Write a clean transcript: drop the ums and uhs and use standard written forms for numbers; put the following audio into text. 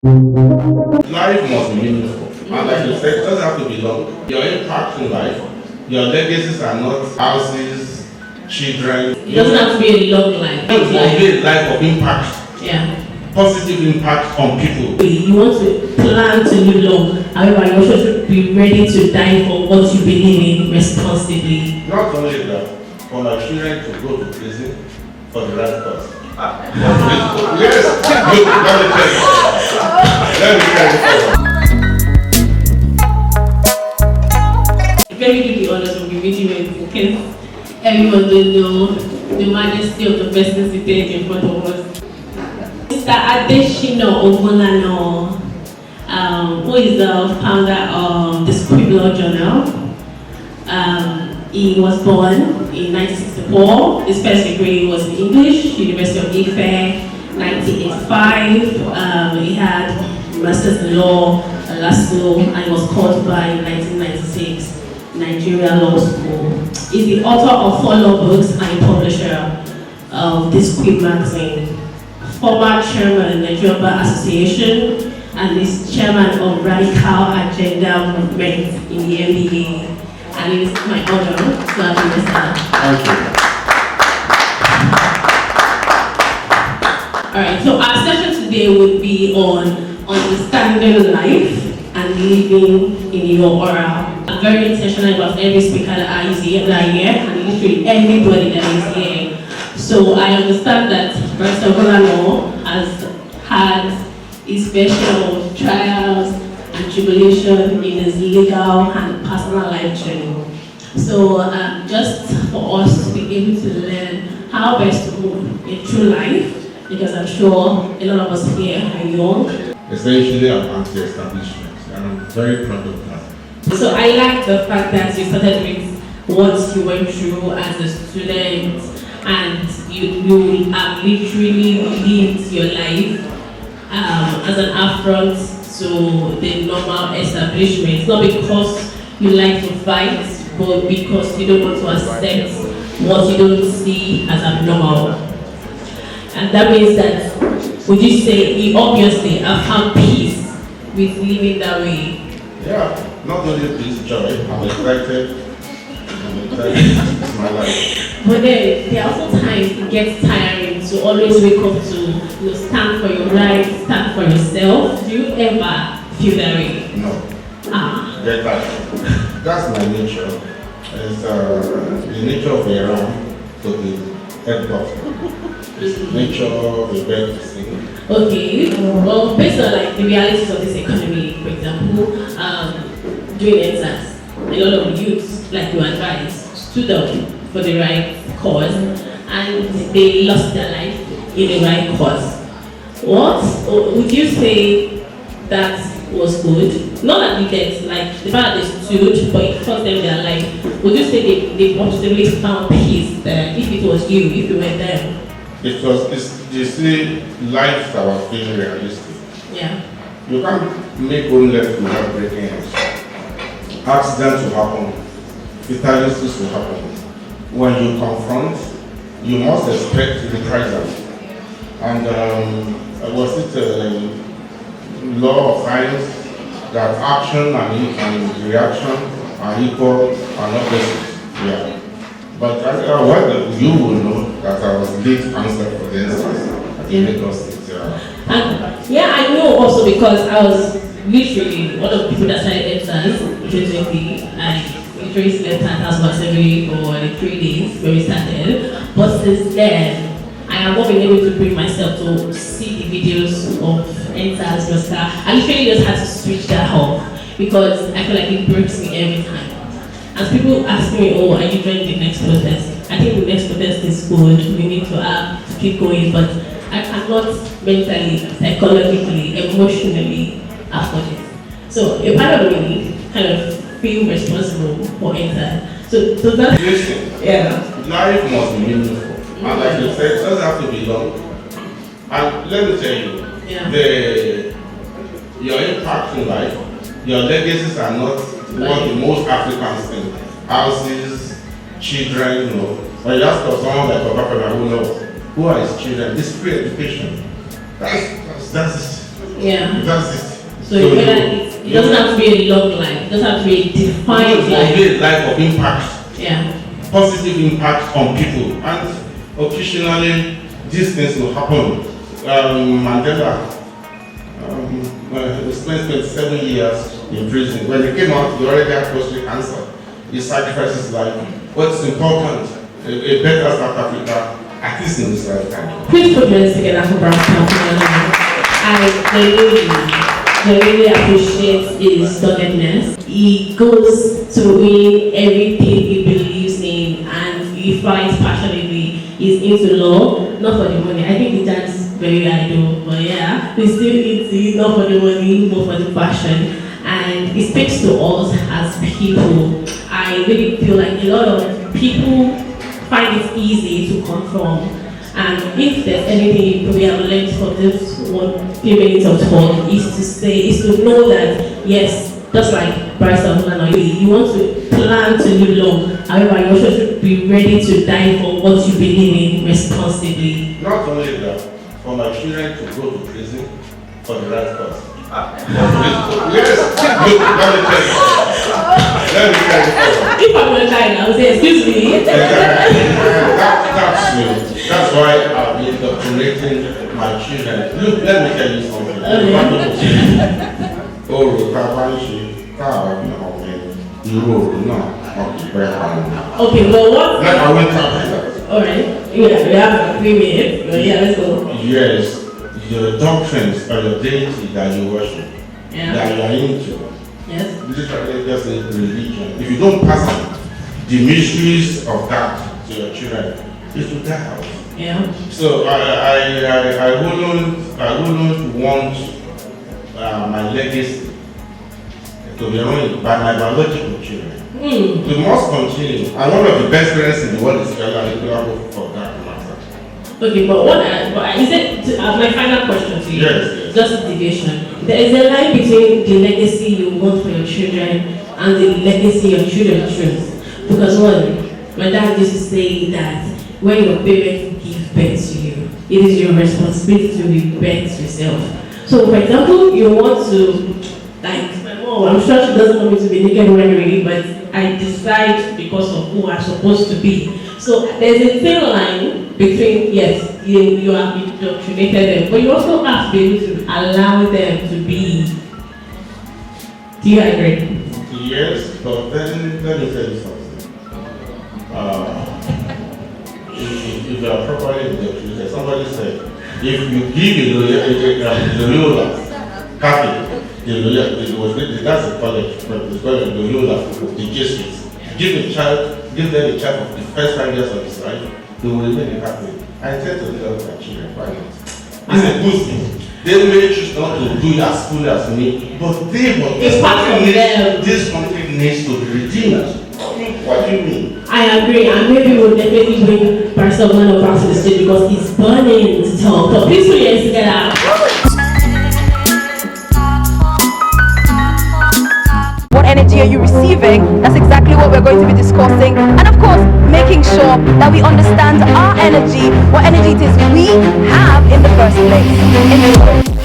Life must be meaningful. And like you said, it doesn't have to be long. Your impact in life, your legacies are not houses, children. It doesn't have to be a long life. It must be a life of impact. Yeah. Positive impact on people. You want to plan to live long, however, you also should be ready to die for what you believe in responsibly. Not only that, for my children to go to prison for the right cause. Yes, let me tell you. Very do the honors of the video because everyone will know the majesty of the person seated in front of us. Mr. Adesina Ogunlana, who is the founder of the Scribbler Journal. He was born in 1964. His first degree was in English, University of Ife, 1985. He had Masters in Law at Lasso, and he was called by in 1996 Nigeria Law School. He's the author of 4 law books and a publisher of this Squid magazine. Former chairman of the Nigerian Bar Association and is chairman of Radical Agenda Movement in the NBA. And it is my honor to have you, Mr. Thank you. Alright, so our session today would be on understanding life and living in your aura. I'm very intentional about every speaker that I hear, and literally everybody that is here. So I understand that Mr. Ogunlana has had his fair share of trials and tribulation in his legal and personal life journey. So just for us to be able to learn how best to move a true life, because I'm sure a lot of us here are young. Essentially, I'm anti-establishment, and I'm very proud of that. So I like the fact that you started with what you went through as a student, and you literally lived your life as an affront to the normal establishment. Not because you like to fight, but because you don't want to accept what you don't see as abnormal. And that means that, would you say you obviously have found peace with living that way? Yeah, not only peace, joy, I'm excited. It's my life. But then there are also times it gets tiring to always wake up to stand for your rights, stand for yourself. Do you ever feel that way? No. Get that. That's my nature. It's the nature of a ram to the head doctor. It's the nature of a bird to sing. Okay. Well, based on like the realities of this economy, for example, doing exams, a lot of youths, like you advise, stood up for the right cause and they lost their life in the right cause. What would you say that was good? Not that they get, like the fact they stood, but it cost them their life. Would you say they possibly found peace there if it was you, if you were them? It was, you see, life that was being realistic. Yeah. You can't make own left without breaking ends. Accidents will happen, fatalities will happen. When you confront, you must expect reprisal. And was it a law of science that action and reaction are equal and opposite? Yeah. But you will know that I was lead answer for the instance in Lagos State. And yeah, I know also because I was literally one of the people that started EBSAs recently. I literally slept at house once every for like 3 days when we started. But since then, I have not been able to bring myself to see the videos of EBSAs. I literally just had to switch that off because I feel like it breaks me every time. As people ask me, oh, are you joining the next protest? I think the next protest is good. We need to keep going, but I cannot mentally, psychologically, emotionally afford it. So a part of me kind of feel responsible for EBSAs. So that. Listen, yeah. Life must be meaningful. And like you said, it doesn't have to be long. And let me tell you, your impact in life, your legacies are not what the most Africans think. Houses, children, you know. When you ask for someone like Papa who knows, who are his children? It's free education. That's Yeah. That's it. So it doesn't have to be a long life. It doesn't have to be a defined life. It a life of impact. Yeah. Positive impact on people. And occasionally, these things will happen. Mandela spent 27 years in prison. When he came out, he already had prostate cancer. He sacrificed his life. What's important, a better South Africa, at least in this lifetime. Please put your hands together for Brown. I really appreciate his doggedness. He goes to win everything he believes in, and he fights passionately. He's into law, not for the money. I think that's very idle, but yeah, he's still into it, not for the money, more for the passion. And he speaks to us as people. I really feel like a lot of people find it easy to conform. And if there's anything we have learned from this 1 few minutes of talk is to know that yes, just like Bryce Ogunlana, you want to plan to live long. However, you also should be ready to die for what you believe in responsibly. Not only that, for my children to go to prison for the right cause. Yes, look, let me tell you. If I'm going to die now, say, excuse me. That's why I've been indoctrinating my children. Look, let me tell you something. Okay, well, what? Like I went up. Alright, we have 3 minutes. Yeah, let's go. Yes, your doctrines are your deity that you worship, that you are into. Yes. Literally, just a religion. If you don't pass the mysteries of that to your children, it will die out. Yeah. So I wouldn't want my legacy to be ruined by my biological children. We must continue. And one of the best parents in the world is available for that matter. Okay, but is it my final question to you? Yes. Just a deviation. There is a line between the legacy you want for your children and the legacy your children choose. Because my dad used to say that when your parents give birth to you, it is your responsibility to rebirth yourself. So, for example, you want to, like my mom, I'm sure she doesn't want me to be naked regularly, but I decide because of who I'm supposed to be. So there's a thin line between, yes, you have indoctrinated them, but you also have to be able to allow them to be. Do you agree? Yes, but then let me tell you something. If you are properly indoctrinated, somebody said, if you give a Loyola Catholic, that's a college, but it's called a Loyola, the Jesuits. Give them a child of the first 5 years of his life, they will remain a Catholic. I tend to tell my children, why not? It's a good thing. They may choose not to do as cool as me, but this country needs to be redeemed. What do you mean? I agree, and maybe we'll definitely bring Pastor Ogunlana back to the stage because he's burning to talk. So please put your hands together. What energy are you receiving? That's exactly what we're going to be discussing. And of course, making sure that we understand our energy, what energy it is we have in the first place. Enjoy.